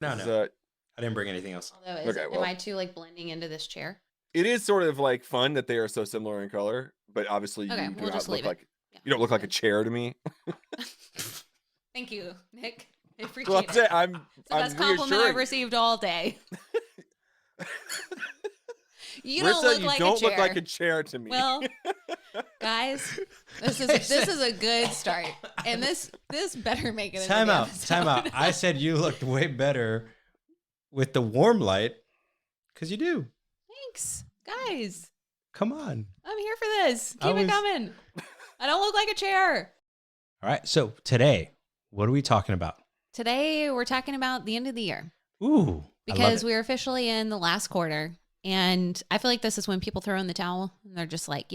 No, This is, no. I didn't bring anything else. Although, am I too like blending into this chair? It is sort of like fun that they are so similar in color, but obviously you do we'll not just look leave like it. Yeah, you don't look like a chair to me. Thank you, Nick. I Well, appreciate it. I'm It's the best compliment I've received all day. You don't Marissa, look you like don't a chair. look like a chair to me. Well, guys, this is a good start, and this better make it. Time out. I said you looked way better with the warm light because you do. Thanks, guys. Come on. I'm here for this. Keep it coming. I don't look like a chair. All right. So today, what are we talking about? Today, we're talking about the end of the year. Ooh. Because we're officially in the last quarter. And I feel like this is when people throw in the towel and they're just like,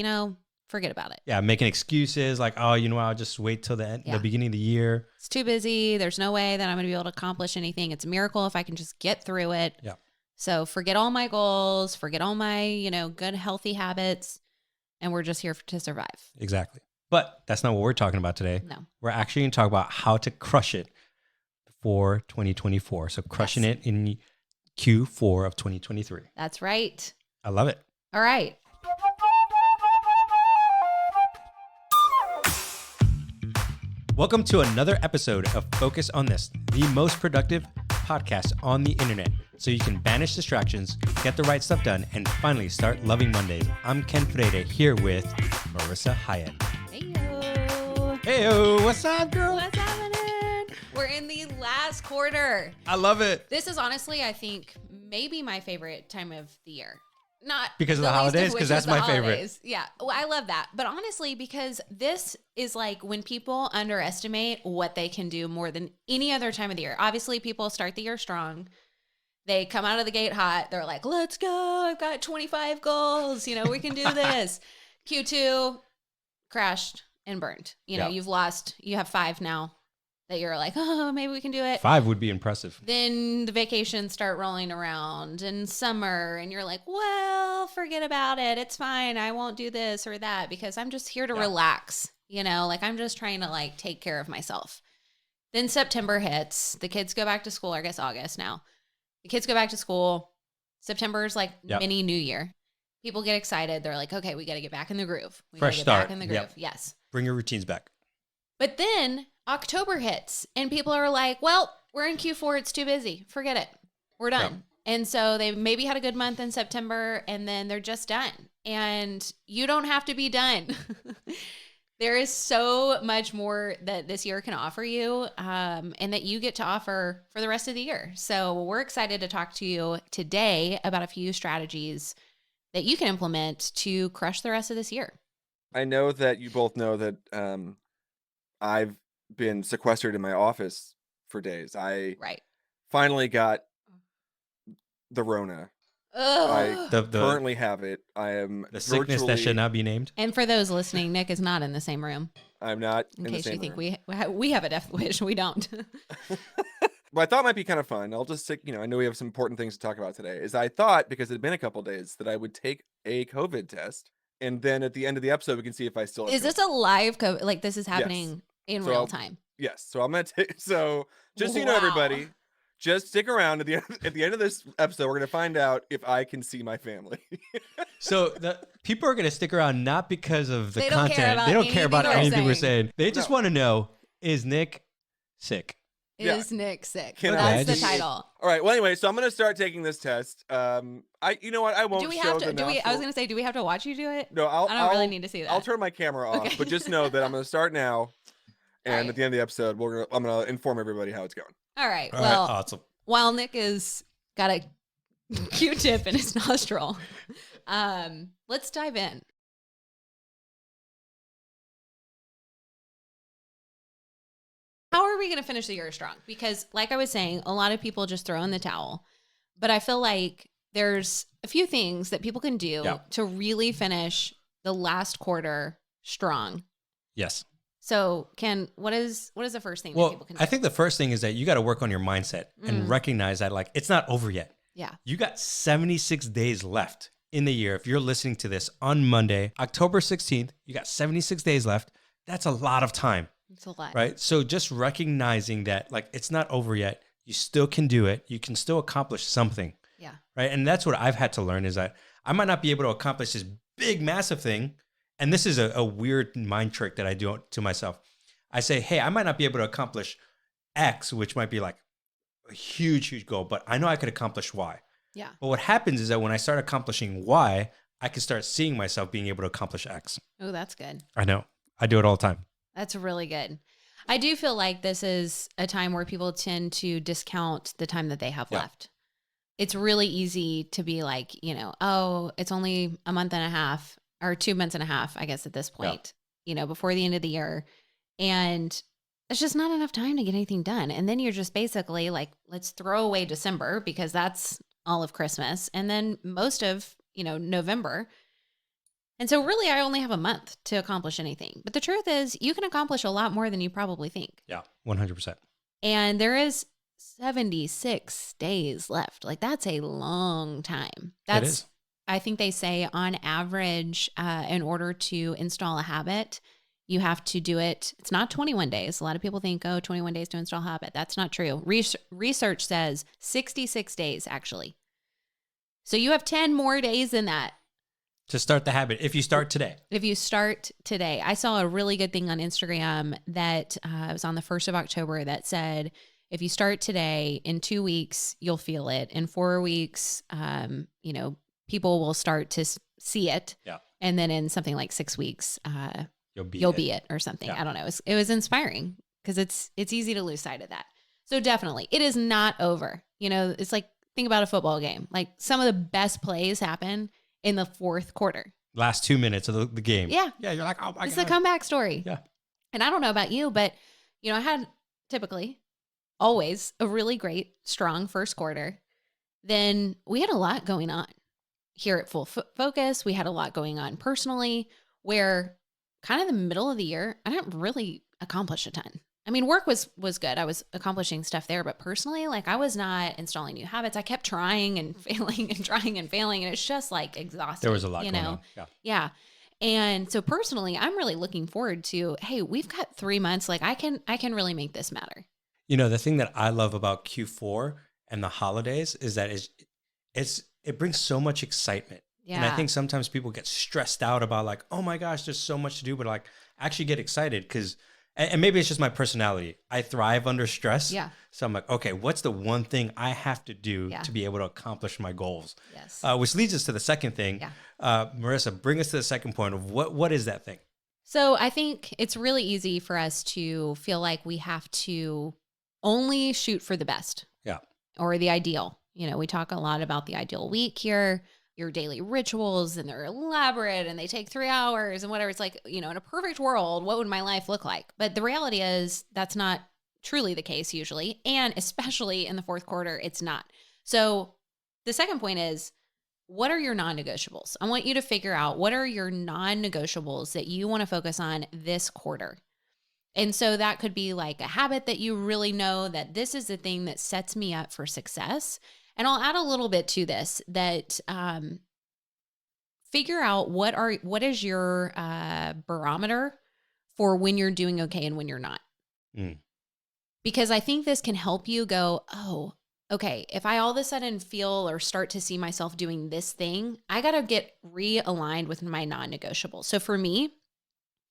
forget about it. Yeah, making excuses like, oh, I'll just wait till the beginning of the year. It's too busy. There's no way that I'm going to be able to accomplish anything. It's a miracle if I can just get through it. Yeah. So forget all my goals, forget all my, good, healthy habits, and we're just here to survive. Exactly. But that's not what we're talking about today. No. We're actually going to talk about how to crush it for 2024. So crushing it in Q4 of 2023. That's right. I love it. All right. Welcome to another episode of Focus on This, the most productive podcast on the internet, so you can banish distractions, get the right stuff done, and finally start loving Mondays. I'm Ken Freire here with Marissa Hyatt. Heyo. Heyo, what's up, girl? What's happening? We're in the last quarter. I love it. This is honestly, I think, maybe my favorite time of the year. Not because of the holidays, because that's my favorite. Yeah, well, I love that. But honestly, because this is like when people underestimate what they can do more than any other time of the year. Obviously, people start the year strong. They come out of the gate hot. They're like, let's go. I've got 25 goals. We can do this. Q2 crashed and burned. You have 5 now that you're like, oh, maybe we can do it. 5 would be impressive. Then the vacations start rolling around and summer and you're like, well, forget about it. It's fine. I won't do this or that because I'm just here to relax. I'm just trying to take care of myself. Then September hits. The kids go back to school. I guess August now. The kids go back to school. September's mini New Year. People get excited. They're like, okay, we got to get back in the groove. Fresh start. Back in the groove. Yep. Yes. Bring your routines back. But then October hits and people are like, well, we're in Q4. It's too busy. Forget it. We're done. Yep. And so they maybe had a good month in September and then they're just done. And you don't have to be done. There is so much more that this year can offer you and that you get to offer for the rest of the year. So we're excited to talk to you today about a few strategies that you can implement to crush the rest of this year. I know that you both know that I've been sequestered in my office for days. I finally got the Rona. I currently have it. I am the sickness that should not be named. And for those listening, Nick is not in the same room. I'm not in case the same you think we have a death wish. We don't. Well, I thought it might be kind of fun. I'll just take, I know we have some important things to talk about today. Is I thought, because it had been a couple of days, that I would take a COVID test. And then at the end of the episode, we can see if I still have Is this a live COVID? Like this is happening in real time? Yes. So I'm going to take, just so you know, everybody, just stick around at the end of this episode. We're going to find out if I can see my family. So the people are going to stick around not because of the content. They don't care about anything we're saying. They just want to know, is Nick sick? Is Nick sick? That's the title. All right. Well, anyway, so I'm going to start taking this test. You know what? I won't show the nostril. I was going to say, do we have to watch you do it? No, I don't really need to see that. I'll turn my camera off, but just know that I'm going to start now. And at the end of the episode, I'm going to inform everybody how it's going. All right. Well, awesome. While Nick is got a Q-tip in his nostril, let's dive in. How are we going to finish the year strong? Because like I was saying, a lot of people just throw in the towel. But I feel like there's a few things that people can do to really finish the last quarter strong. Yes. So, Ken, what is the first thing that people can do? I think the first thing is that you got to work on your mindset and recognize that it's not over yet. Yeah. You got 76 days left in the year. If you're listening to this on Monday, October 16th, you got 76 days left. That's a lot of time. It's a lot. Right? So just recognizing that it's not over yet. You still can do it. You can still accomplish something. Yeah. Right. And that's what I've had to learn is that I might not be able to accomplish this big, massive thing. And this is a weird mind trick that I do to myself. I say, hey, I might not be able to accomplish X, which might be like a huge, huge goal, but I know I could accomplish Y. Yeah. But what happens is that when I start accomplishing Y, I can start seeing myself being able to accomplish X. Oh, that's good. I know. I do it all the time. That's really good. I do feel like this is a time where people tend to discount the time that they have left. It's really easy to be like, oh, it's only a month and a half or 2 months and a half, I guess, at this point, before the end of the year. And it's just not enough time to get anything done. And then you're just basically like, let's throw away December because that's all of Christmas. And then most of, November. And so really, I only have a month to accomplish anything. But the truth is, you can accomplish a lot more than you probably think. Yeah, 100%. And there is 76 days left. Like, that's a long time. It is. I think they say on average, in order to install a habit, you have to do it. It's not 21 days. A lot of people think, 21 days to install a habit. That's not true. Research says 66 days, actually. So you have 10 more days than that. To start the habit, if you start today. If you start today. I saw a really good thing on Instagram that was on the 1st of October that said, if you start today, in 2 weeks, you'll feel it. In 4 weeks, people will start to see it. Yeah. And then in something like 6 weeks, you'll be it or something. Yeah. I don't know. It was inspiring because it's easy to lose sight of that. So definitely, it is not over. It's like, think about a football game. Like, some of the best plays happen in the fourth quarter. Last 2 minutes of the game. Yeah. Yeah, you're like, oh my God. It's a comeback story. Yeah. And I don't know about you, but, I had typically always a really great, strong first quarter. Then we had a lot going on here at Full Focus. We had a lot going on personally where kind of the middle of the year, I didn't really accomplish a ton. I mean, work was good. I was accomplishing stuff there, but personally, like, I was not installing new habits. I kept trying and failing and trying and failing, and it's just like exhausting. There was a lot going on. Yeah. And so personally, I'm really looking forward to, hey, we've got 3 months. Like, I can really make this matter. The thing that I love about Q4 and the holidays is that it brings so much excitement. Yeah. And I think sometimes people get stressed out about like, oh my gosh, there's so much to do, but like actually get excited because, and maybe it's just my personality. I thrive under stress. Yeah. So I'm like, okay, what's the one thing I have to do to be able to accomplish my goals? Yes. Which leads us to the second thing. Yeah. Marissa, bring us to the second point of what is that thing? So I think it's really easy for us to feel like we have to only shoot for the best. Yeah. Or the ideal. We talk a lot about the ideal week here, your daily rituals, and they're elaborate and they take 3 hours and whatever. It's like, in a perfect world, what would my life look like? But the reality is that's not truly the case usually. And especially in the fourth quarter, it's not. So the second point is, what are your non-negotiables? I want you to figure out what are your non-negotiables that you want to focus on this quarter. And so that could be like a habit that you really know that this is the thing that sets me up for success. And I'll add a little bit to this that figure out what is your barometer for when you're doing okay and when you're not. Because I think this can help you go, oh, okay, if I all of a sudden feel or start to see myself doing this thing, I got to get realigned with my non-negotiables. So for me,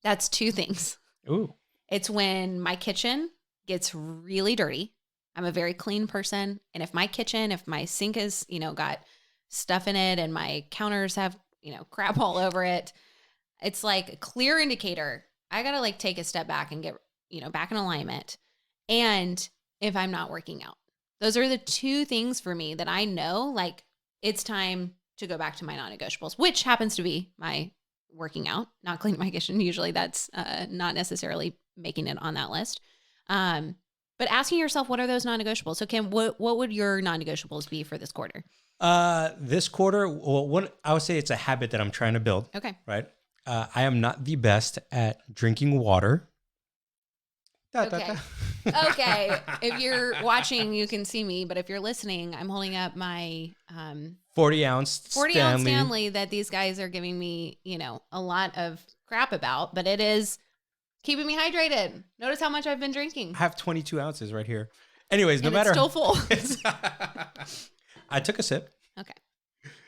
that's 2 things. Ooh. It's when my kitchen gets really dirty. I'm a very clean person. And if my sink is, got stuff in it and my counters have, crap all over it, it's like a clear indicator. I got to like take a step back and get, back in alignment. And if I'm not working out, those are the 2 things for me that I know, like, it's time to go back to my non-negotiables, which happens to be my working out, not cleaning my kitchen. Usually that's not necessarily making it on that list. But asking yourself, what are those non-negotiables? So Ken, what would your non-negotiables be for this quarter? This quarter, well, I would say it's a habit that I'm trying to build. Okay. Right. I am not the best at drinking water. Okay. Okay. If you're watching, you can see me, but if you're listening, I'm holding up my 40-ounce Stanley that these guys are giving me, a lot of crap about, but it is keeping me hydrated. Notice how much I've been drinking. I have 22 ounces right here. Anyways, no matter. It's still full. I took a sip. Okay.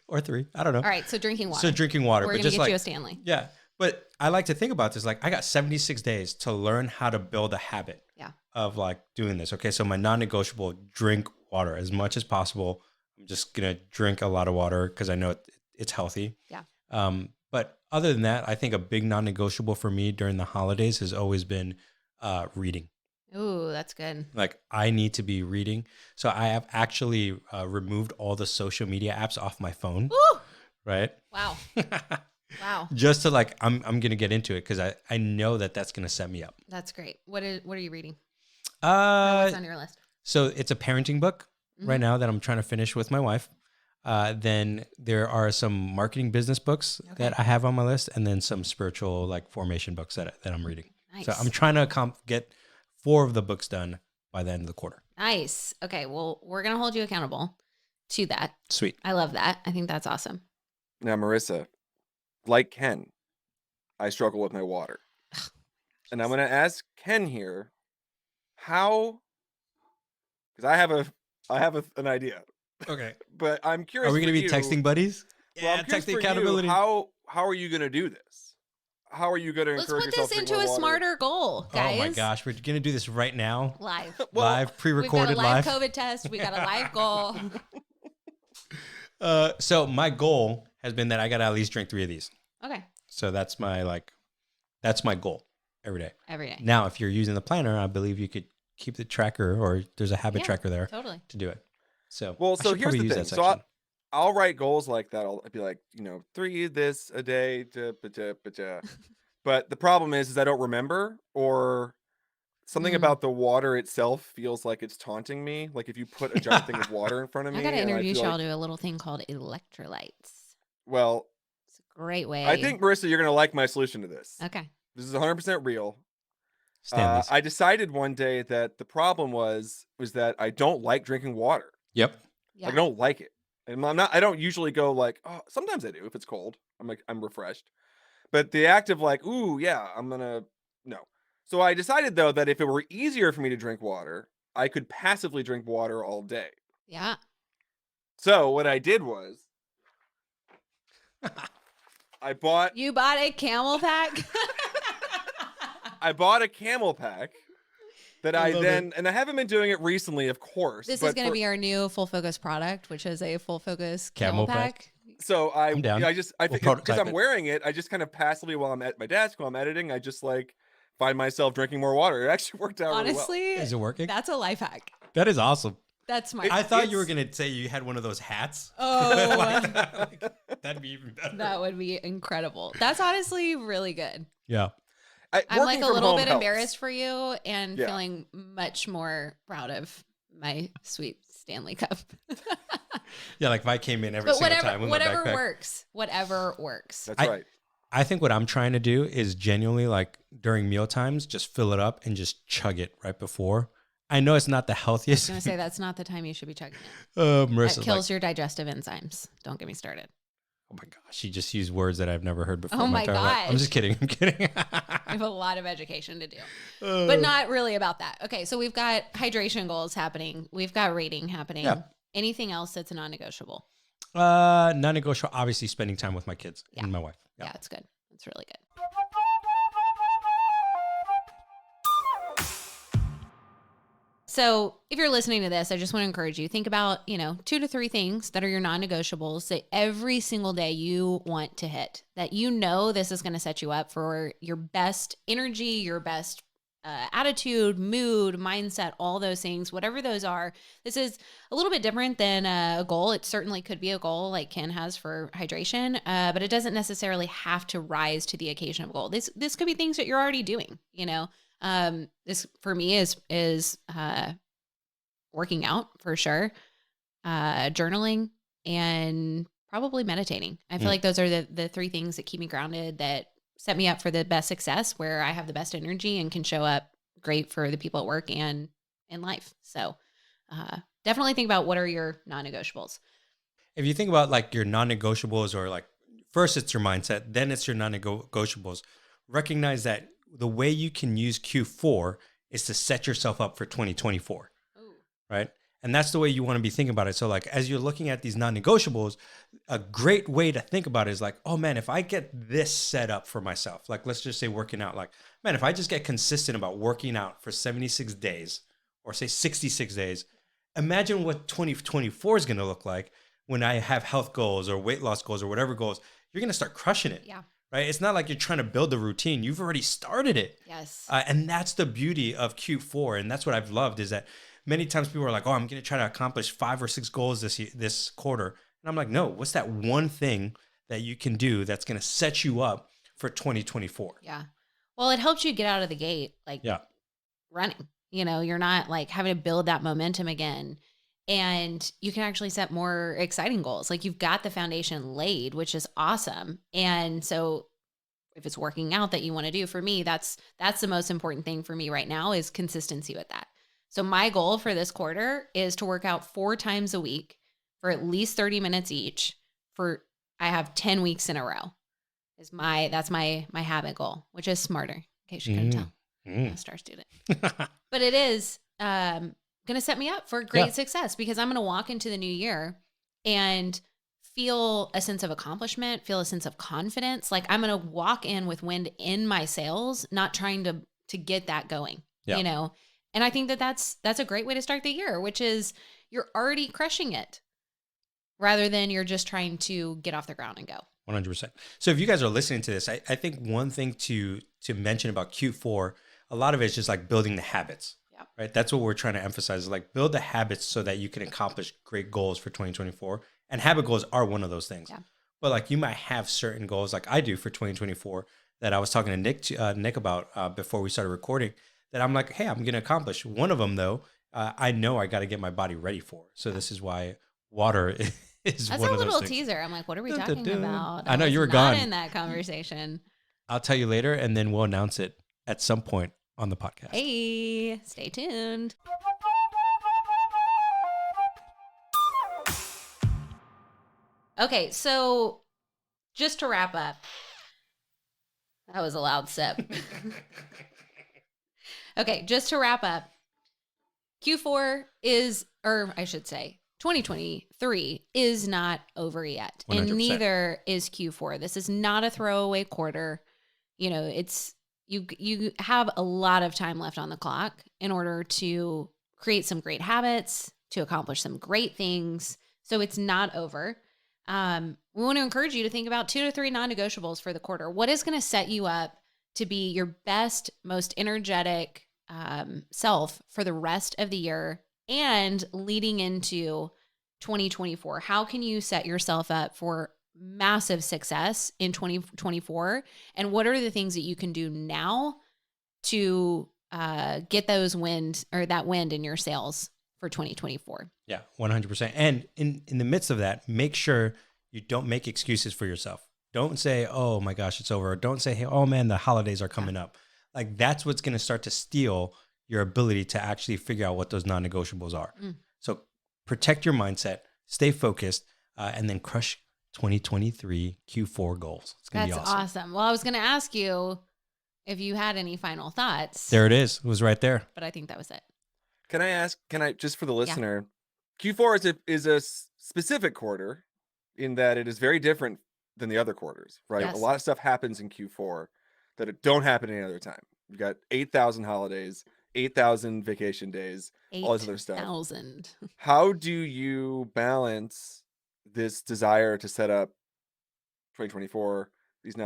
Or 3. I don't know. All right. So drinking water. So drinking water. We're going to get you a Stanley. Yeah. But I like to think about this. Like I got 76 days to learn how to build a habit of like doing this. Okay. So my non-negotiable, drink water as much as possible. I'm just going to drink a lot of water because I know it's healthy. Yeah. But other than that, I think a big non-negotiable for me during the holidays has always been reading. Ooh, that's good. Like I need to be reading. So I have actually removed all the social media apps off my phone. Ooh. Right? Wow. Wow. Just to like, I'm going to get into it because I know that's going to set me up. That's great. What are you reading? What's on your list? So it's a parenting book right now that I'm trying to finish with my wife. Then there are some marketing business books that I have on my list, and then some spiritual like formation books that I'm reading. Nice. So I'm trying to get 4 of the books done by the end of the quarter. Nice. Okay. Well, we're going to hold you accountable to that. Sweet. I love that. I think that's awesome. Now, Marissa, like Ken, I struggle with my water. And I'm going to ask Ken here how, because I have an idea. Okay. But I'm curious. Are we going to be texting buddies? Well, texting accountability. How are you going to do this? How are you going to encourage yourself? Let's put this into a smarter goal, guys. Oh my gosh, we're going to do this right now. Live. Live, pre-recorded, we got a live COVID test. We got a live goal. So my goal has been that I got to at least drink 3 of these. Okay. So that's my goal every day. Every day. Now, if you're using the planner, I believe you could keep the tracker, or there's a habit tracker there to do it. So, so here's the thing. So I'll write goals like that. I'll be like, 3 this a day. But the problem is I don't remember, or something about the water itself feels like it's taunting me. Like if you put a giant thing of water in front of me. I got to introduce y'all to a little thing called electrolytes. Well, it's a great way. I think, Marissa, you're going to like my solution to this. Okay. This is 100% real. I decided one day that the problem was that I don't like drinking water. Yep. Yeah. I don't like it. And I don't usually go like, oh, sometimes I do if it's cold. I'm refreshed. But the act of like, ooh, yeah, no. So I decided though that if it were easier for me to drink water, I could passively drink water all day. Yeah. So what I did was You bought a Camel pack? I bought a Camel pack that and I haven't been doing it recently, of course. This is going to be our new Full Focus product, which is a Full Focus Camel pack. So I'm down. I think because I'm it. wearing it, I just kind of passively while I'm at my desk, while I'm editing, I just like find myself drinking more water. It actually worked out Honestly, really well. Is it working? That's a life hack. That is awesome. That's smart. I thought you were going to say you had one of those hats. Oh. That'd be even better. That would be incredible. That's honestly really good. Yeah. I'm like a little bit embarrassed for you and feeling much more proud of my sweet Stanley Cup. Yeah, like if I came in every single time with my backpack. Whatever works. That's right. I think what I'm trying to do is genuinely like during meal times, just fill it up and just chug it right before. I know it's not the healthiest. I was going to say that's not the time you should be chugging it. Marissa, that kills your digestive enzymes. Don't get me started. Oh my gosh, she just used words that I've never heard before. Oh my gosh. I'm just kidding. I'm kidding. I have a lot of education to do, but not really about that. Okay, so we've got hydration goals happening. We've got rating happening. Yeah. Anything else that's a non-negotiable? Non-negotiable, obviously spending time with my kids and my wife. Yeah, it's good. It's really good. So if you're listening to this, I just want to encourage you, think about, 2 to 3 things that are your non-negotiables that every single day you want to hit, that this is going to set you up for your best energy, your best attitude, mood, mindset, all those things, whatever those are. This is a little bit different than a goal. It certainly could be a goal like Ken has for hydration, but it doesn't necessarily have to rise to the occasion of a goal. This could be things that you're already doing, This for me is working out for sure, journaling, and probably meditating. I feel like those are the 3 things that keep me grounded, that set me up for the best success, where I have the best energy and can show up great for the people at work and in life. So definitely think about what are your non-negotiables. If you think about like your non-negotiables, or like first it's your mindset, then it's your non-negotiables, recognize that the way you can use Q4 is to set yourself up for 2024. Ooh. right? And that's the way you want to be thinking about it. So like, as you're looking at these non-negotiables, a great way to think about it is like, oh man, if I get this set up for myself, like let's just say working out, like, man, if I just get consistent about working out for 76 days or say 66 days, imagine what 2024 is going to look like when I have health goals or weight loss goals or whatever goals. You're going to start crushing it. Yeah. Right? It's not like you're trying to build a routine. You've already started it. Yes. And that's the beauty of Q4. And that's what I've loved is that many times people are like, oh, I'm going to try to accomplish 5 or 6 goals this quarter. And I'm like, no, what's that one thing that you can do that's going to set you up for 2024? Yeah. Well, it helps you get out of the gate, like running. You know, you're not like having to build that momentum again. And you can actually set more exciting goals. Like you've got the foundation laid, which is awesome. And so if it's working out that you want to do, for me, that's the most important thing for me right now is consistency with that. So my goal for this quarter is to work out 4 times a week for at least 30 minutes each I have 10 weeks in a row. That's my habit goal, which is smarter, in case you couldn't tell. I'm a star student. But it is going to set me up for great success because I'm going to walk into the new year and feel a sense of accomplishment, feel a sense of confidence. Like I'm going to walk in with wind in my sails, not trying to get that going, you know? And I think that's a great way to start the year, which is you're already crushing it rather than you're just trying to get off the ground and go. 100%. So if you guys are listening to this, I think one thing to mention about Q4, a lot of it is just like building the habits, right? That's what we're trying to emphasize, like build the habits so that you can accomplish great goals for 2024. And habit goals are one of those things. Yeah. But like you might have certain goals like I do for 2024 that I was talking to Nick about before we started recording that I'm like, hey, I'm going to accomplish. One of them though, I know I got to get my body ready for. So this is why water is That's one of those a little things. Teaser. I'm like, what are we talking about? I know you were not gone in that conversation. I'll tell you later, and then we'll announce it at some point on the podcast. Hey, stay tuned. Okay, so just to wrap up, that was a loud sip. Okay, just to wrap up, Q4 is, or I should say, 2023 is not over yet. 100%. And neither is Q4. This is not a throwaway quarter. You know, it's you have a lot of time left on the clock in order to create some great habits, to accomplish some great things. So it's not over. We want to encourage you to think about 2 to 3 non-negotiables for the quarter. What is going to set you up to be your best, most energetic self for the rest of the year and leading into 2024? How can you set yourself up for massive success in 2024? And what are the things that you can do now to get that wind in your sails for 2024? Yeah, 100%. And in the midst of that, make sure you don't make excuses for yourself. Don't say, oh my gosh, it's over. Or don't say, hey, oh man, the holidays are coming up. Like that's what's going to start to steal your ability to actually figure out what those non-negotiables are. So protect your mindset, stay focused, and then crush 2023 Q4 goals. It's going to be awesome. That's awesome. Well, I was going to ask you if you had any final thoughts. There it is. It was right there. But I think that was it. Can I just for the listener, Q4 is a specific quarter in that it is very different than the other quarters, right? Yes. A lot of stuff happens in Q4 that it don't happen any other time. You've got 8,000 holidays, 8,000 vacation days, all this other stuff. 8,000. How do you balance this desire to set up 2024, these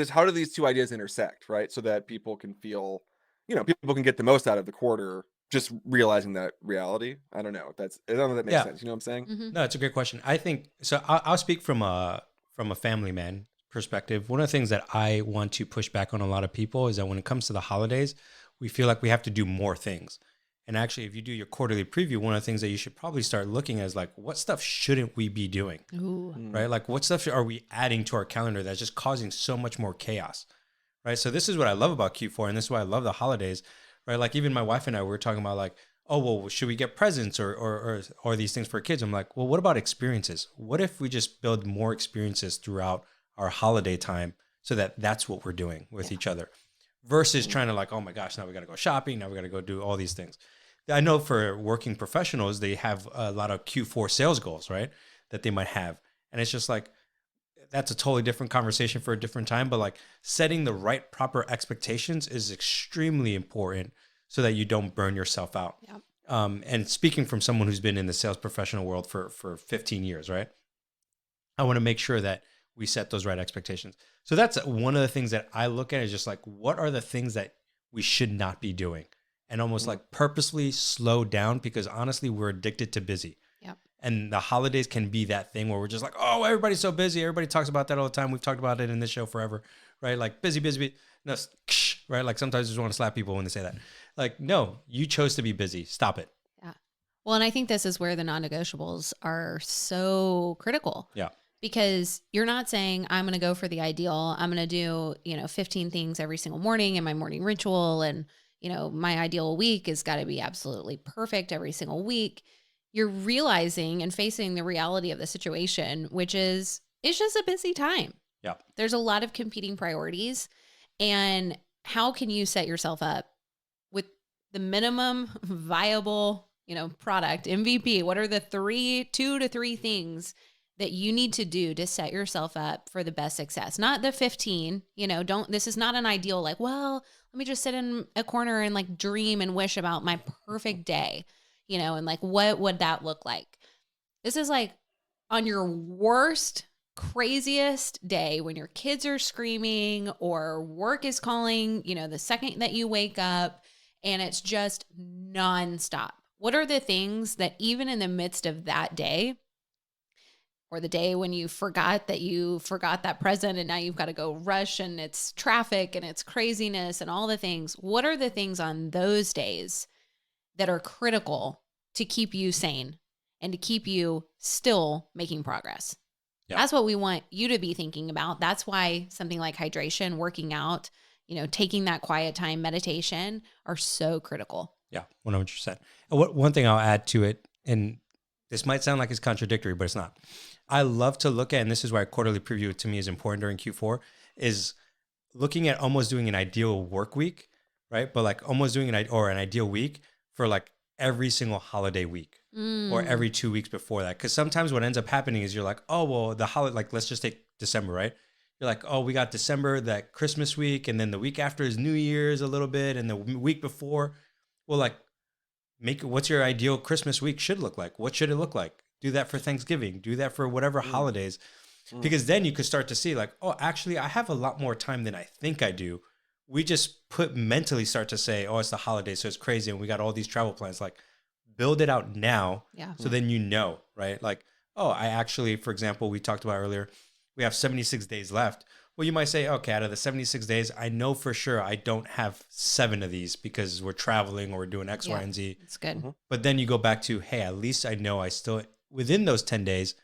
how do these two ideas intersect, right? So that people can feel, people can get the most out of the quarter, just realizing that reality. I don't know if that makes sense. You know what I'm saying? Mm-hmm. No, it's a great question. I think, so I'll speak from a family man perspective. One of the things that I want to push back on a lot of people is that when it comes to the holidays, we feel like we have to do more things. And actually, if you do your quarterly preview, one of the things that you should probably start looking at is like, what stuff shouldn't we be doing? Ooh. Right? Like what stuff are we adding to our calendar that's just causing so much more chaos, right? So this is what I love about Q4, and this is why I love the holidays, right? Like even my wife and I, we were talking about like, oh, well, should we get presents or these things for kids? I'm like, well, what about experiences? What if we just build more experiences throughout our holiday time so that that's what we're doing with each other versus trying to like, oh my gosh, now we got to go shopping. Now we got to go do all these things. I know for working professionals, they have a lot of Q4 sales goals, right? That they might have. And it's just like, that's a totally different conversation for a different time. But like setting the right proper expectations is extremely important so that you don't burn yourself out. Yeah. And speaking from someone who's been in the sales professional world for 15 years, right? I want to make sure that we set those right expectations. So that's one of the things that I look at is just like, what are the things that we should not be doing? And almost like purposely slow down, because honestly, we're addicted to busy. And the holidays can be that thing where we're just like, oh, everybody's so busy. Everybody talks about that all the time. We've talked about it in this show forever, right? Like busy. No, right? Like sometimes you just want to slap people when they say that. Like, no, you chose to be busy. Stop it. Yeah. Well, and I think this is where the non-negotiables are so critical. Yeah. Because you're not saying I'm going to go for the ideal. I'm going to do, 15 things every single morning in my morning ritual. And, my ideal week has got to be absolutely perfect every single week. You're realizing and facing the reality of the situation, which is it's just a busy time. Yeah. There's a lot of competing priorities. And how can you set yourself up with the minimum viable, product, MVP? What are the 2 to 3 things that you need to do to set yourself up for the best success? Not the 15, this is not an ideal, like, well, let me just sit in a corner and like dream and wish about my perfect day. And like, what would that look like? This is like on your worst, craziest day when your kids are screaming or work is calling, the second that you wake up, and it's just nonstop. What are the things that even in the midst of that day, or the day when you forgot that present and now you've got to go rush and it's traffic and it's craziness and all the things, what are the things on those days that are critical to keep you sane and to keep you still making progress? Yeah. That's what we want you to be thinking about. That's why something like hydration, working out, taking that quiet time, meditation are so critical. Yeah, 100%. And one thing I'll add to it, and this might sound like it's contradictory, but it's not. I love to look at, and this is why quarterly preview to me is important during Q4, is looking at almost doing an ideal work week, right? But like almost doing an ideal week for like every single holiday week or every 2 weeks before that. Because sometimes what ends up happening is you're like, oh, well, the holiday, like let's just take December, right? You're like, oh, we got December, that Christmas week, and then the week after is New Year's a little bit, and the week before, well, like what's your ideal Christmas week should look like? What should it look like? Do that for Thanksgiving. Do that for whatever holidays. Because then you could start to see like, oh, actually, I have a lot more time than I think I do. We just mentally start to say, oh, it's the holidays, so it's crazy, and we got all these travel plans. Like, build it out now. Yeah. So then right? Like, oh, I actually, for example, we talked about earlier, we have 76 days left. Well, you might say, okay, out of the 76 days, I know for sure I don't have 7 of these because we're traveling or we're doing X, Y, and Z. It's good. But then you go back to, hey, at least I know I still, within those 10 days,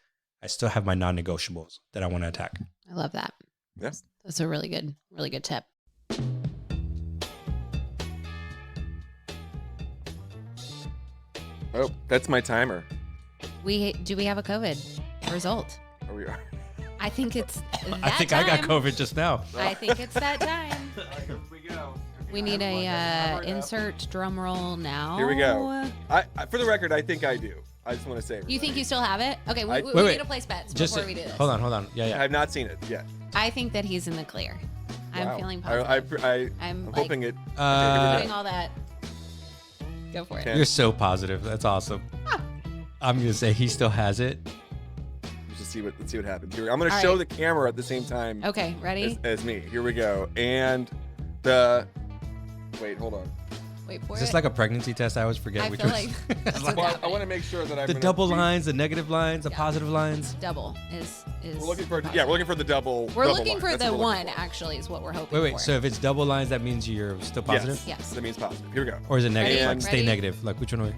I still have my non-negotiables that I want to attack. I love that. Yeah. That's a really good tip. Oh, that's my timer. Do we have a COVID result? Oh, we are. I think it's I think time. I got COVID just now. I think it's that time. Here we go. We need a insert drum roll now. Here we go. I for the record, I think I do. I just want to say. You think you still have it? Okay, we wait. need to place bets before we do this. Hold on. Yeah. I've not seen it yet. I think that he's in the clear. Wow. I'm feeling positive. I'm hoping it. Doing all that. Go for it. You're so positive. That's awesome. I'm gonna say he still has it. Let's see what happens here. I'm gonna show the camera at the same time. Okay, ready? As me. Here we go. And wait, hold on. Wait for it. Is this like a pregnancy test? I always forget. I feel like well, I want to make sure that I'm the double lines, the negative lines, the positive lines. Double is. We're looking for we're looking for the double. We're looking line. for That's the one. Actually, is what we're hoping. Wait. So if it's double lines, that means you're still positive. Yes. That means positive. Here we go. Or is it negative? Ready? Like stay negative. Like which one are we?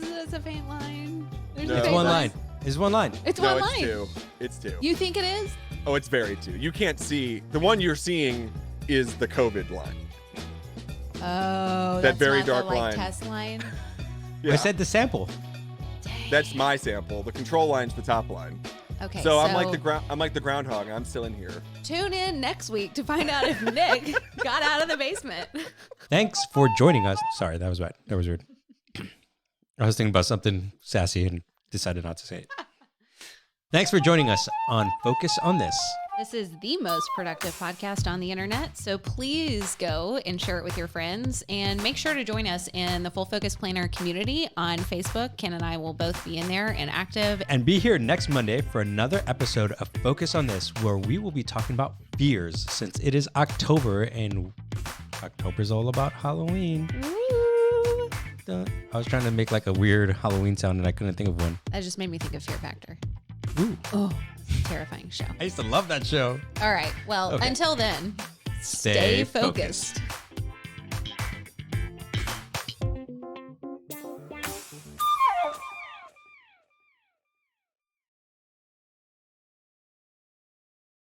That's a faint line. It's one line. It's one line. It's one line. It's two. It's two. You think it is? Oh, it's very two. You can't see. The one you're seeing is the COVID line. Oh, that very not dark the, line. Test line. Yeah. I said the sample. Dang. That's my sample. The control line's the top line. Okay. So I'm like the groundhog. I'm still in here. Tune in next week to find out if Nick got out of the basement. Thanks for joining us. Sorry, that was bad. That was weird. I was thinking about something sassy and decided not to say it. Thanks for joining us on Focus on This. This is the most productive podcast on the internet, so please go and share it with your friends and make sure to join us in the Full Focus Planner community on Facebook. Ken and I will both be in there and active. And be here next Monday for another episode of Focus on This, where we will be talking about fears, since it is October and October's all about Halloween. Ooh. I was trying to make like a weird Halloween sound and I couldn't think of one. That just made me think of Fear Factor. Ooh. Oh, terrifying show. I used to love that show. All right. Well, until then, stay focused.